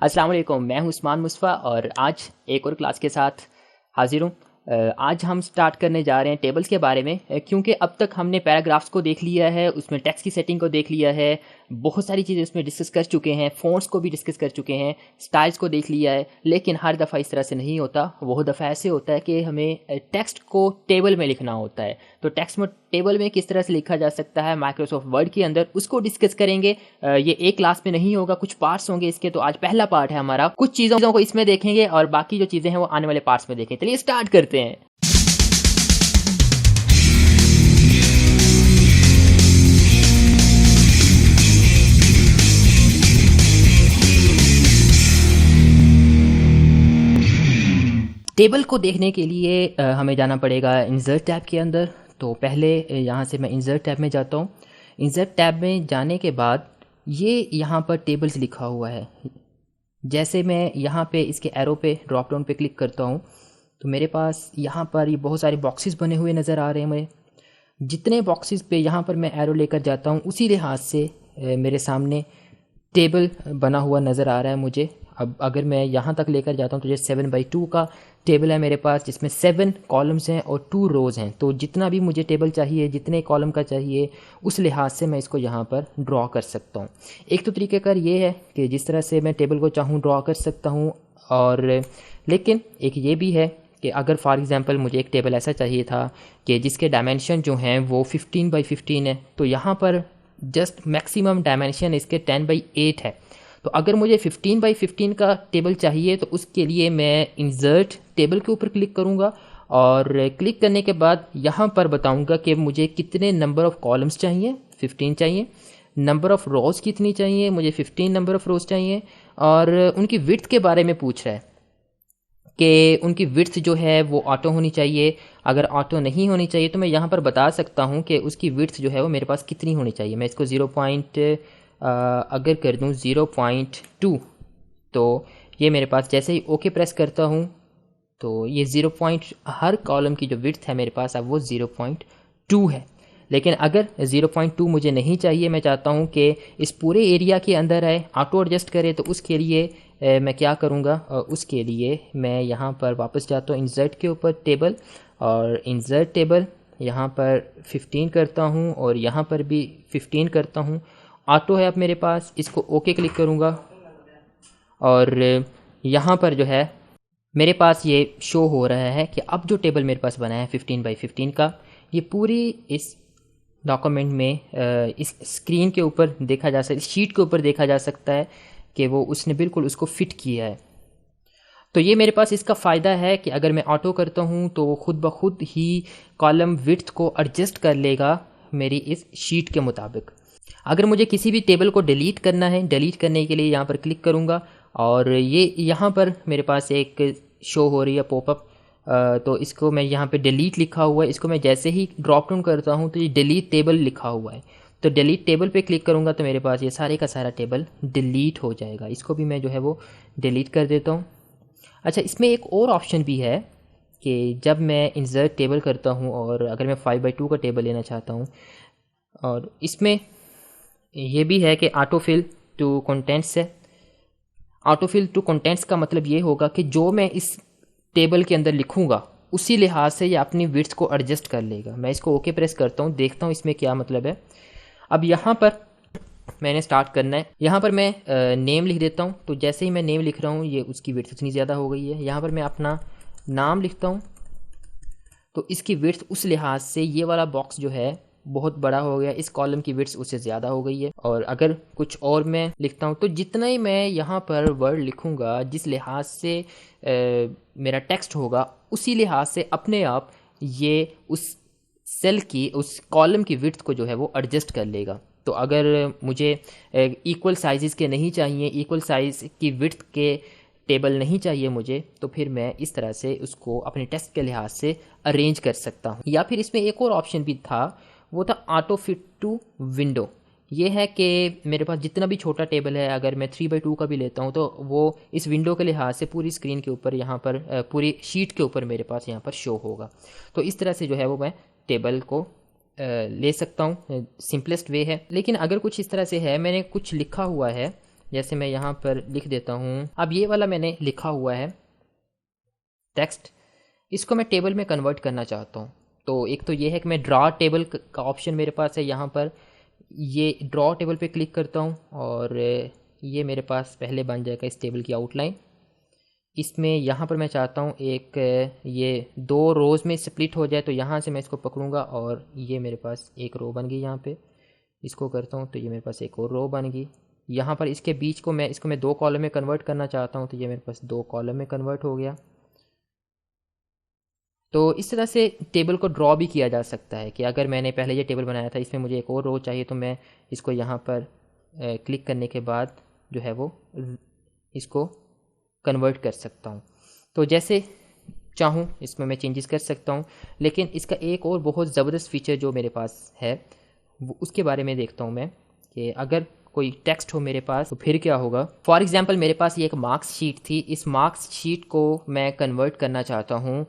अस्सलाम वालेकुम, मैं हूं उस्मान मुस्तफ़ा और आज एक और क्लास के साथ हाजिर हूं। आज हम स्टार्ट करने जा रहे हैं टेबल्स के बारे में, क्योंकि अब तक हमने पैराग्राफ्स को देख लिया है, उसमें टेक्स्ट की सेटिंग को देख लिया है, बहुत सारी चीज़ें उसमें डिस्कस कर चुके हैं, फ़ॉन्ट्स को भी डिस्कस कर चुके हैं, स्टाइल्स को देख लिया है। लेकिन हर दफ़ा इस तरह से नहीं होता, वो दफ़ा ऐसे होता है कि हमें टेक्स्ट को टेबल में लिखना होता है। तो टेक्स्ट में टेबल में किस तरह से लिखा जा सकता है माइक्रोसॉफ्ट वर्ड के अंदर, उसको डिस्कस करेंगे। ये एक क्लास में नहीं होगा, कुछ पार्ट्स होंगे इसके। तो आज पहला पार्ट है हमारा, कुछ चीज़ों को इसमें देखेंगे और बाकी जो चीज़ें हैं वो आने वाले पार्ट्स में देखें। चलिए स्टार्ट करते हैं। टेबल को देखने के लिए हमें जाना पड़ेगा इंसर्ट टैब के अंदर। तो पहले यहाँ से मैं इंसर्ट टैब में जाता हूँ। इंसर्ट टैब में जाने के बाद ये यहाँ पर टेबल्स लिखा हुआ है। जैसे मैं यहाँ पे इसके एरो पे ड्रॉप डाउन पे क्लिक करता हूँ तो मेरे पास यहाँ पर ये बहुत सारे बॉक्सेस बने हुए नज़र आ रहे हैं। मैं जितने बॉक्सेस पे यहाँ पर मैं एरो लेकर जाता हूँ उसी लिहाज से मेरे सामने टेबल बना हुआ नज़र आ रहा है मुझे। अब अगर मैं यहाँ तक लेकर जाता हूँ तो ये 7x2 का टेबल है मेरे पास, जिसमें 7 कॉलम्स हैं और 2 रोज़ हैं। तो जितना भी मुझे टेबल चाहिए, जितने कॉलम का चाहिए, उस लिहाज से मैं इसको यहाँ पर ड्रॉ कर सकता हूँ। एक तो तरीक़ेकार ये है कि जिस तरह से मैं टेबल को चाहूँ ड्रॉ कर सकता हूँ, और लेकिन एक ये भी है कि अगर फॉर एग्ज़ाम्पल मुझे एक टेबल ऐसा चाहिए था कि जिसके डायमेंशन जो हैं वो 15x15 है, तो यहाँ पर जस्ट मैक्सिमम डायमेंशन इसके 10x8 है। तो अगर मुझे 15x15 का टेबल चाहिए तो उसके लिए मैं इंसर्ट टेबल के ऊपर क्लिक करूँगा और क्लिक करने के बाद यहाँ पर बताऊँगा कि मुझे कितने नंबर ऑफ़ कॉलम्स चाहिए, 15 चाहिए, नंबर ऑफ़ रोज़ कितनी चाहिए, मुझे 15 नंबर ऑफ़ रोज़ चाहिए, और उनकी विड्थ के बारे में पूछ रहा है कि उनकी विड्थ जो है वो ऑटो होनी चाहिए। अगर ऑटो नहीं होनी चाहिए तो मैं यहाँ पर बता सकता हूँ कि उसकी विड्थ जो है वो मेरे पास कितनी होनी चाहिए। मैं इसको अगर कर दूँ 0.2, तो ये मेरे पास जैसे ही ओके प्रेस करता हूँ तो ये हर कॉलम की जो विड्थ है मेरे पास अब वो 0.2 है। लेकिन अगर 0.2 मुझे नहीं चाहिए, मैं चाहता हूँ कि इस पूरे एरिया के अंदर आए, ऑटो एडजस्ट करे, तो उसके लिए मैं क्या करूँगा, उसके लिए मैं यहाँ पर वापस जाता हूँ इंसर्ट के ऊपर टेबल, और इंसर्ट टेबल यहाँ पर 15 करता हूँ और यहाँ पर भी 15 करता हूँ। ऑटो है अब मेरे पास, इसको ओके क्लिक करूँगा और यहाँ पर जो है मेरे पास ये शो हो रहा है कि अब जो टेबल मेरे पास बना है 15x15 का, ये पूरी इस डॉक्यूमेंट में इस स्क्रीन के ऊपर देखा जा सकता है, इस शीट के ऊपर देखा जा सकता है कि वो उसने बिल्कुल उसको फिट किया है। तो ये मेरे पास इसका फ़ायदा है कि अगर मैं ऑटो करता हूँ तो वो खुद ब खुद ही कॉलम विड्थ को एडजस्ट कर लेगा मेरी इस शीट के मुताबिक। अगर मुझे किसी भी टेबल को डिलीट करना है, डिलीट करने के लिए यहाँ पर क्लिक करूँगा और ये यहाँ पर मेरे पास एक शो हो रही है पॉपअप, तो इसको मैं यहाँ पे डिलीट लिखा हुआ है, इसको मैं जैसे ही ड्रॉप डाउन करता हूँ तो ये डिलीट टेबल लिखा हुआ है। तो डिलीट टेबल पे क्लिक करूँगा तो मेरे पास ये सारे का सारा टेबल डिलीट हो जाएगा। इसको भी मैं जो है वो डिलीट कर देता हूँ। अच्छा, इसमें एक और ऑप्शन भी है कि जब मैं इंसर्ट टेबल करता हूँ और अगर मैं 5x2 का टेबल लेना चाहता हूँ, और इसमें ये भी है कि ऑटो फिल टू कंटेंट्स है। ऑटो फिल टू कंटेंट्स का मतलब ये होगा कि जो मैं इस टेबल के अंदर लिखूँगा उसी लिहाज से ये अपनी विड्थ को एडजस्ट कर लेगा। मैं इसको ओके प्रेस करता हूँ, देखता हूँ इसमें क्या मतलब है। अब यहाँ पर मैंने स्टार्ट करना है, यहाँ पर मैं नेम लिख देता हूँ। तो जैसे ही मैं नेम लिख रहा हूँ ये उसकी विड्थ इतनी ज़्यादा हो गई है। यहाँ पर मैं अपना नाम लिखता हूँ तो इसकी विड्थ उस लिहाज से ये वाला बॉक्स जो है बहुत बड़ा हो गया, इस कॉलम की विड्थ उससे ज़्यादा हो गई है। और अगर कुछ और मैं लिखता हूँ तो जितना ही मैं यहाँ पर वर्ड लिखूँगा, जिस लिहाज से मेरा टेक्स्ट होगा, उसी लिहाज से अपने आप ये उस सेल की, उस कॉलम की विड्थ को जो है वो एडजस्ट कर लेगा। तो अगर मुझे इक्वल साइज़ के नहीं चाहिए, इक्वल साइज़ की विड्थ के टेबल नहीं चाहिए मुझे, तो फिर मैं इस तरह से उसको अपने टेक्स्ट के लिहाज से अरेंज कर सकता हूँ। या फिर इसमें एक और ऑप्शन भी था, वो था ऑटो फिट टू विंडो। ये है कि मेरे पास जितना भी छोटा टेबल है, अगर मैं 3x2 का भी लेता हूँ तो वो इस विंडो के लिहाज से पूरी स्क्रीन के ऊपर, यहाँ पर पूरी शीट के ऊपर मेरे पास यहाँ पर शो होगा। तो इस तरह से जो है वो मैं टेबल को ले सकता हूँ, सिंपलेस्ट वे है। लेकिन अगर कुछ इस तरह से है, मैंने कुछ लिखा हुआ है जैसे मैं यहाँ पर लिख देता हूँ। अब ये वाला मैंने लिखा हुआ है टेक्स्ट, इसको मैं टेबल में कन्वर्ट करना चाहता हूँ। तो एक तो ये है कि मैं ड्रा टेबल का ऑप्शन मेरे पास है, यहाँ पर ये ड्रॉ टेबल पे क्लिक करता हूँ और ये मेरे पास पहले बन जाएगा इस टेबल की आउटलाइन। इसमें यहाँ पर मैं चाहता हूँ एक ये 2 रोज़ में स्प्लिट हो जाए, तो यहाँ से मैं इसको पकड़ूँगा और ये मेरे पास एक रो बन गई। यहाँ पे इसको करता हूँ तो ये मेरे पास एक और रो बन गई। यहाँ पर इसके बीच को इसको मैं 2 कॉलम में कन्वर्ट करना चाहता हूँ, तो ये मेरे पास 2 कॉलम में कन्वर्ट हो गया। तो इस तरह से टेबल को ड्रॉ भी किया जा सकता है कि अगर मैंने पहले ये टेबल बनाया था, इसमें मुझे एक और रो चाहिए, तो मैं इसको यहाँ पर क्लिक करने के बाद जो है वो इसको कन्वर्ट कर सकता हूँ। तो जैसे चाहूँ इसमें मैं चेंजेस कर सकता हूँ। लेकिन इसका एक और बहुत ज़बरदस्त फीचर जो मेरे पास है वो उसके बारे में देखता हूँ मैं, कि अगर कोई टेक्स्ट हो मेरे पास तो फिर क्या होगा। फॉर एग्जांपल मेरे पास ये एक मार्क्स शीट थी, इस मार्क्स शीट को मैं कन्वर्ट करना चाहता हूँ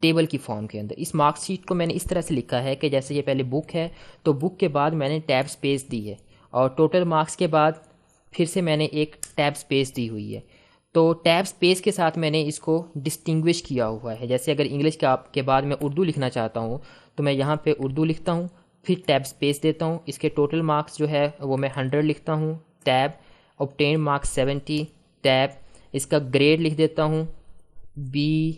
टेबल की फॉर्म के अंदर। इस मार्क्स शीट को मैंने इस तरह से लिखा है कि जैसे ये पहले बुक है, तो बुक के बाद मैंने टैब स्पेस दी है और टोटल मार्क्स के बाद फिर से मैंने एक टैब स्पेस दी हुई है। तो टैब स्पेस के साथ मैंने इसको डिस्टिंग्विश किया हुआ है। जैसे अगर इंग्लिश के बाद मैं उर्दू लिखना चाहता हूँ तो मैं यहाँ पे उर्दू लिखता हूँ, फिर टैब स्पेस देता हूँ, इसके टोटल मार्क्स जो है वो मैं 100 लिखता हूँ, टैब ऑब्टेन मार्क्स 70, टैब इसका ग्रेड लिख देता हूँ B+,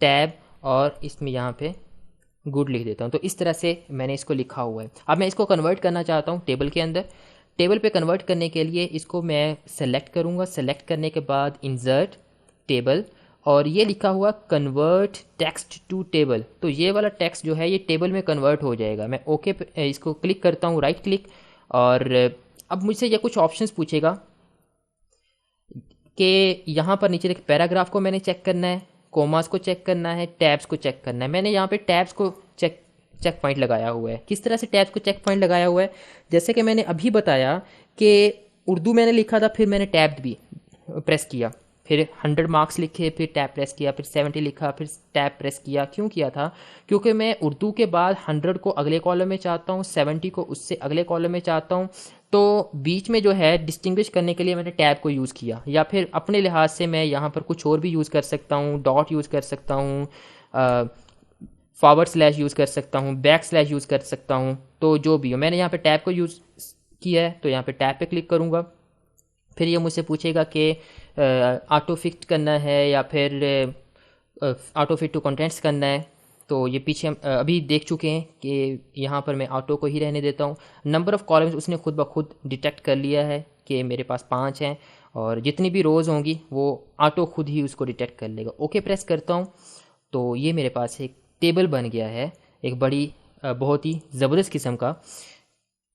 टैब और इसमें यहाँ पे गुड लिख देता हूँ। तो इस तरह से मैंने इसको लिखा हुआ है। अब मैं इसको कन्वर्ट करना चाहता हूँ टेबल के अंदर। टेबल पे कन्वर्ट करने के लिए इसको मैं सेलेक्ट करूँगा, सेलेक्ट करने के बाद इंसर्ट टेबल और ये लिखा हुआ कन्वर्ट टेक्स्ट टू टेबल, तो ये वाला टेक्स्ट जो है ये टेबल में कन्वर्ट हो जाएगा। मैं ओके पे इसको क्लिक करता हूँ, राइट क्लिक, और अब मुझसे ये कुछ ऑप्शंस पूछेगा कि यहाँ पर नीचे एक पैराग्राफ को मैंने चेक करना है, कोमास को चेक करना है, टैब्स को चेक करना है। मैंने यहाँ पे टैब्स को चेक पॉइंट लगाया हुआ है। किस तरह से टैब्स को चेक पॉइंट लगाया हुआ है, जैसे कि मैंने अभी बताया कि उर्दू मैंने लिखा था, फिर मैंने टैब भी प्रेस किया, फिर 100 मार्क्स लिखे, फिर टैब प्रेस किया, फिर 70 लिखा, फिर टैब प्रेस किया। क्यों किया था? क्योंकि मैं उर्दू के बाद 100 को अगले कॉलम में चाहता हूँ, 70 को उससे अगले कॉलम में चाहता हूँ। तो बीच में जो है डिस्टिंग्विश करने के लिए मैंने टैब को यूज़ किया, या फिर अपने लिहाज से मैं यहाँ पर कुछ और भी यूज़ कर सकता हूँ, डॉट यूज़ कर सकता हूँ, / यूज़ कर सकता हूँ, / यूज़ कर सकता हूँ। तो जो भी हो, मैंने यहाँ पे टैब को यूज़ किया है, तो यहाँ पे टैब पे क्लिक करूँगा। फिर ये मुझसे पूछेगा कि ऑटो फिट करना है या फिर ऑटो फिट टू कंटेंट्स करना है। तो ये पीछे हम अभी देख चुके हैं कि यहाँ पर मैं ऑटो को ही रहने देता हूँ। नंबर ऑफ़ कॉलम्स उसने खुद ब खुद डिटेक्ट कर लिया है कि मेरे पास 5 हैं, और जितनी भी रोज़ होंगी वो ऑटो खुद ही उसको डिटेक्ट कर लेगा। ओके प्रेस करता हूँ तो ये मेरे पास एक टेबल बन गया है, एक बड़ी बहुत ही ज़बरदस्त किस्म का।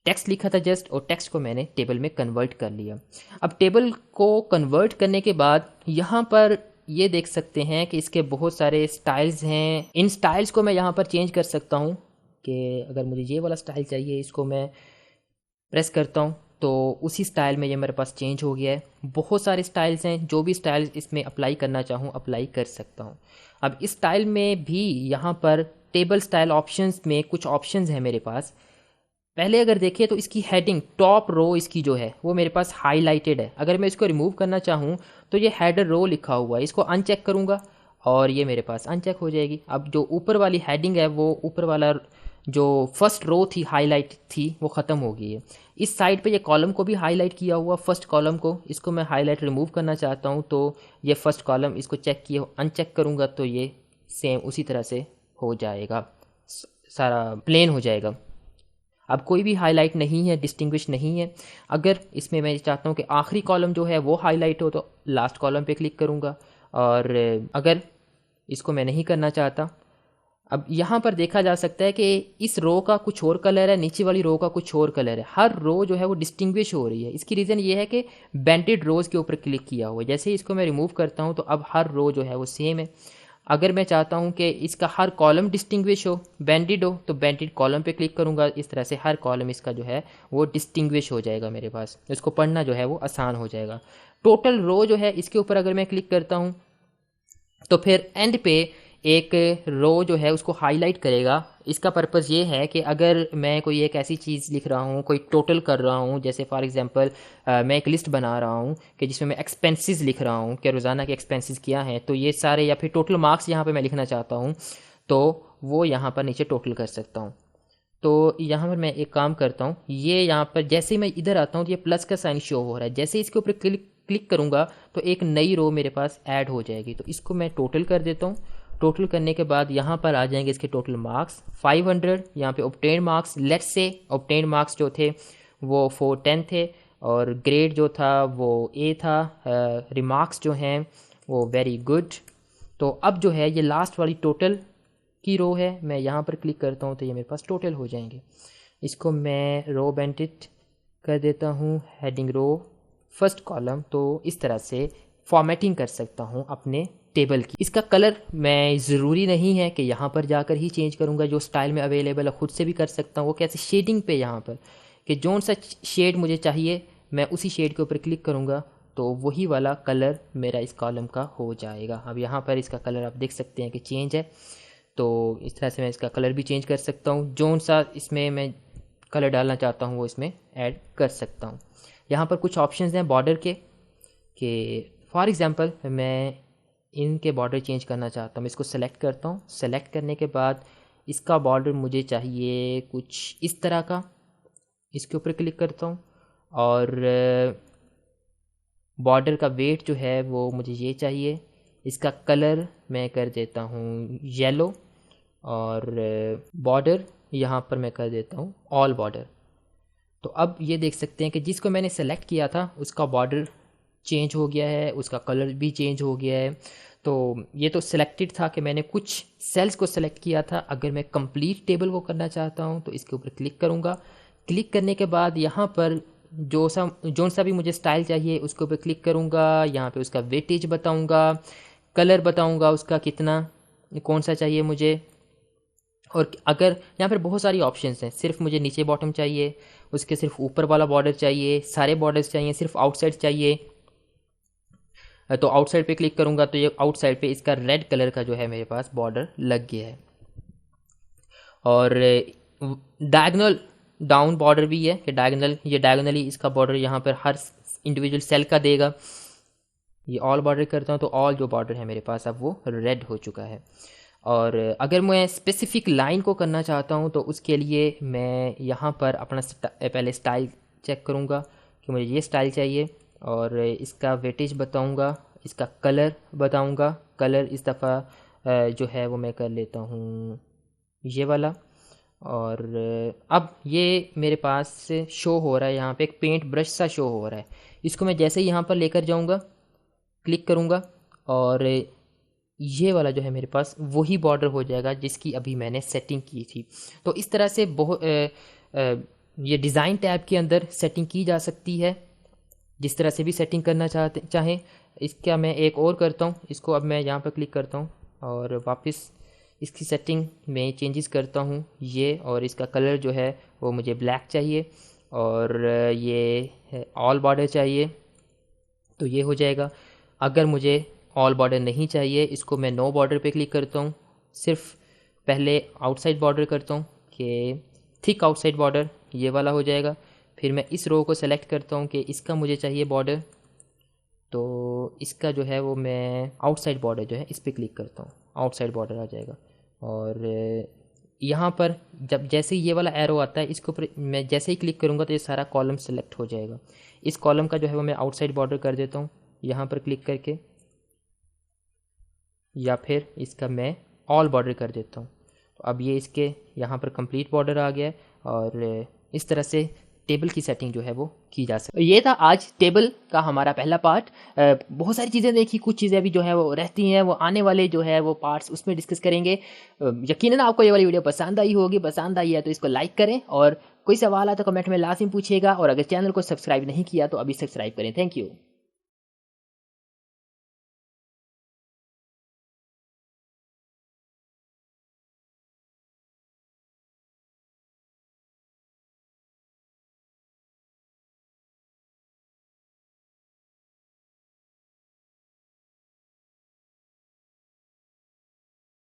टेक्स्ट लिखा था जस्ट, और टेक्स्ट को मैंने टेबल में कन्वर्ट कर लिया। अब टेबल को कन्वर्ट करने के बाद यहाँ पर ये देख सकते हैं कि इसके बहुत सारे स्टाइल्स हैं। इन स्टाइल्स को मैं यहाँ पर चेंज कर सकता हूँ कि अगर मुझे ये वाला स्टाइल चाहिए, इसको मैं प्रेस करता हूँ तो उसी स्टाइल में ये मेरे पास चेंज हो गया है। बहुत सारे स्टाइल्स हैं, जो भी स्टाइल्स इसमें अप्लाई करना चाहूँ अप्लाई कर सकता हूँ। अब इस स्टाइल में भी यहाँ पर टेबल स्टाइल ऑप्शंस में कुछ ऑप्शंस हैं मेरे पास। पहले अगर देखिए तो इसकी हेडिंग टॉप रो इसकी जो है वो मेरे पास हाईलाइटेड है। अगर मैं इसको रिमूव करना चाहूँ तो ये हेडर रो लिखा हुआ है, इसको अनचेक करूँगा और ये मेरे पास अनचेक हो जाएगी। अब जो ऊपर वाली हेडिंग है, वो ऊपर वाला जो फर्स्ट रो थी हाईलाइट थी, वो ख़त्म हो गई है। इस साइड पे ये कॉलम को भी हाईलाइट किया हुआ, फर्स्ट कॉलम को, इसको मैं हाईलाइट रिमूव करना चाहता हूँ तो ये फर्स्ट कॉलम, इसको चेक किए अनचेक करूँगा तो ये सेम उसी तरह से हो जाएगा, सारा प्लेन हो जाएगा। अब कोई भी हाईलाइट नहीं है, डिस्टिंग्विश नहीं है। अगर इसमें मैं चाहता हूँ कि आखिरी कॉलम जो है वो हाईलाइट हो तो लास्ट कॉलम पे क्लिक करूँगा, और अगर इसको मैं नहीं करना चाहता, अब यहाँ पर देखा जा सकता है कि इस रो का कुछ और कलर है, नीचे वाली रो का कुछ और कलर है। हर रो जो है वो डिस्टिंग्विश हो रही है। इसकी रीज़न ये है कि बेंटेड रोज़ के ऊपर क्लिक किया हुआ है। जैसे ही इसको मैं रिमूव करता हूँ तो अब हर रो जो है वो सेम है। अगर मैं चाहता हूं कि इसका हर कॉलम डिस्टिंग्विश हो, बेंडेड हो, तो बेंडेड कॉलम पे क्लिक करूंगा। इस तरह से हर कॉलम इसका जो है वो डिस्टिंग्विश हो जाएगा मेरे पास, इसको पढ़ना जो है वो आसान हो जाएगा। टोटल रो जो है इसके ऊपर अगर मैं क्लिक करता हूं तो फिर एंड पे एक रो जो है उसको हाईलाइट करेगा इसका पर्पज़ ये है कि अगर मैं कोई एक ऐसी चीज़ लिख रहा हूँ, कोई टोटल कर रहा हूँ, जैसे फॉर एग्जांपल मैं एक लिस्ट बना रहा हूँ कि जिसमें मैं एक्सपेंसेस लिख रहा हूँ कि रोज़ाना के एक्सपेंसेस क्या हैं, तो ये सारे, या फिर टोटल मार्क्स यहाँ पे मैं लिखना चाहता हूँ, तो वो यहाँ पर नीचे टोटल कर सकता हूँ। तो यहाँ पर मैं एक काम करता हूँ, ये यहाँ पर जैसे ही मैं इधर आता हूँ तो ये प्लस का साइन शो हो रहा है। जैसे इसके ऊपर क्लिक करूँगा तो एक नई रो मेरे पास ऐड हो जाएगी। तो इसको मैं टोटल कर देता हूँ। टोटल करने के बाद यहाँ पर आ जाएंगे इसके टोटल मार्क्स 500। यहाँ पे obtain marks, let's say obtain marks जो थे वो 410 थे, और ग्रेड जो था वो ए था, रिमार्क्स जो हैं वो वेरी गुड। तो अब जो है ये लास्ट वाली टोटल की रो है, मैं यहाँ पर क्लिक करता हूँ तो ये मेरे पास टोटल हो जाएंगे। इसको मैं रो बेंटिट कर देता हूँ, हेडिंग रो फर्स्ट कॉलम। तो इस तरह से फॉर्मेटिंग कर सकता हूँ अपने टेबल की। इसका कलर मैं ज़रूरी नहीं है कि यहाँ पर जाकर ही चेंज करूँगा, जो स्टाइल में अवेलेबल है खुद से भी कर सकता हूँ। वो कैसे, शेडिंग पे यहाँ पर कि जौन सा शेड मुझे चाहिए मैं उसी शेड के ऊपर क्लिक करूँगा तो वही वाला कलर मेरा इस कॉलम का हो जाएगा। अब यहाँ पर इसका कलर आप देख सकते हैं कि चेंज है, तो इस तरह से मैं इसका कलर भी चेंज कर सकता हूँ। जौन सा इसमें मैं कलर डालना चाहता हूँ वो इसमें ऐड कर सकता हूँ। यहाँ पर कुछ ऑप्शंस हैं बॉर्डर के, फॉर एग्ज़ाम्पल मैं इनके बॉर्डर चेंज करना चाहता हूँ। मैं इसको सेलेक्ट करता हूँ। सेलेक्ट करने के बाद इसका बॉर्डर मुझे चाहिए कुछ इस तरह का, इसके ऊपर क्लिक करता हूँ, और बॉर्डर का वेट जो है वो मुझे ये चाहिए। इसका कलर मैं कर देता हूँ येलो, और बॉर्डर यहाँ पर मैं कर देता हूँ ऑल बॉर्डर। तो अब ये देख सकते हैं कि जिसको मैंने सेलेक्ट किया था उसका बॉर्डर चेंज हो गया है, उसका कलर भी चेंज हो गया है। तो ये तो सिलेक्टेड था कि मैंने कुछ सेल्स को सेलेक्ट किया था। अगर मैं कंप्लीट टेबल को करना चाहता हूँ तो इसके ऊपर क्लिक करूँगा। क्लिक करने के बाद यहाँ पर जो सा भी मुझे स्टाइल चाहिए उसके ऊपर क्लिक करूँगा। यहाँ पे उसका वेटेज बताऊँगा, कलर बताऊँगा उसका कितना, कौन सा चाहिए मुझे। और अगर यहाँ पर बहुत सारी ऑप्शंस हैं, सिर्फ मुझे नीचे बॉटम चाहिए, उसके सिर्फ ऊपर वाला बॉर्डर चाहिए, सारे बॉर्डर्स चाहिए, सिर्फ आउटसाइड चाहिए, तो आउटसाइड पे क्लिक करूँगा तो ये आउटसाइड पे इसका रेड कलर का जो है मेरे पास बॉर्डर लग गया है। और डायगोनल डाउन बॉर्डर भी है कि डायगोनली इसका बॉर्डर यहाँ पर हर इंडिविजुअल सेल का देगा। ये ऑल बॉर्डर करता हूँ तो ऑल जो बॉर्डर है मेरे पास अब वो रेड हो चुका है। और अगर मैं स्पेसिफिक लाइन को करना चाहता हूँ तो उसके लिए मैं यहाँ पर अपना पहले स्टाइल चेक करूँगा कि मुझे ये स्टाइल चाहिए, और इसका वेटेज बताऊँगा, इसका कलर बताऊँगा। कलर इस दफ़ा जो है वो मैं कर लेता हूँ ये वाला। और अब ये मेरे पास शो हो रहा है, यहाँ पे एक पेंट ब्रश सा शो हो रहा है। इसको मैं जैसे ही यहाँ पर लेकर जाऊँगा, क्लिक करूँगा, और ये वाला जो है मेरे पास वही बॉर्डर हो जाएगा जिसकी अभी मैंने सेटिंग की थी। तो इस तरह से ये डिज़ाइन टैब के अंदर सेटिंग की जा सकती है, जिस तरह से भी सेटिंग करना चाहें। इसका मैं एक और करता हूँ, इसको अब मैं यहाँ पर क्लिक करता हूँ और वापस इसकी सेटिंग में चेंजेस करता हूँ ये, और इसका कलर जो है वो मुझे ब्लैक चाहिए, और ये ऑल बॉर्डर चाहिए, तो ये हो जाएगा। अगर मुझे ऑल बॉर्डर नहीं चाहिए, इसको मैं नो बॉर्डर पे क्लिक करता हूँ। सिर्फ पहले आउटसाइड बॉर्डर करता हूँ कि थिक आउटसाइड बॉर्डर, ये वाला हो जाएगा। फिर मैं इस रो को सेलेक्ट करता हूँ कि इसका मुझे चाहिए बॉर्डर, तो इसका जो है वो मैं आउटसाइड बॉर्डर जो है इस पर क्लिक करता हूँ, आउटसाइड बॉर्डर आ जाएगा। और यहाँ पर जब जैसे ही ये वाला एरो आता है, इसके ऊपर मैं जैसे ही क्लिक करूँगा तो ये सारा कॉलम सेलेक्ट हो जाएगा। इस कॉलम का जो है वो मैं आउटसाइड बॉर्डर कर देता हूँ यहाँ पर क्लिक करके, या फिर इसका मैं ऑल बॉर्डर कर देता हूँ। तो अब ये इसके यहाँ पर कंप्लीट बॉर्डर आ गया है, और इस तरह से टेबल की सेटिंग जो है वो की जा सकती है। ये था आज टेबल का हमारा पहला पार्ट। बहुत सारी चीज़ें देखी, कुछ चीज़ें अभी जो है वो रहती हैं, वो आने वाले जो है वो पार्ट्स उसमें डिस्कस करेंगे। यकीनन आपको ये वाली वीडियो पसंद आई होगी। पसंद आई है तो इसको लाइक करें, और कोई सवाल है तो कमेंट में लाजिम पूछिएगा, और अगर चैनल को सब्सक्राइब नहीं किया तो अभी सब्सक्राइब करें। Thank you.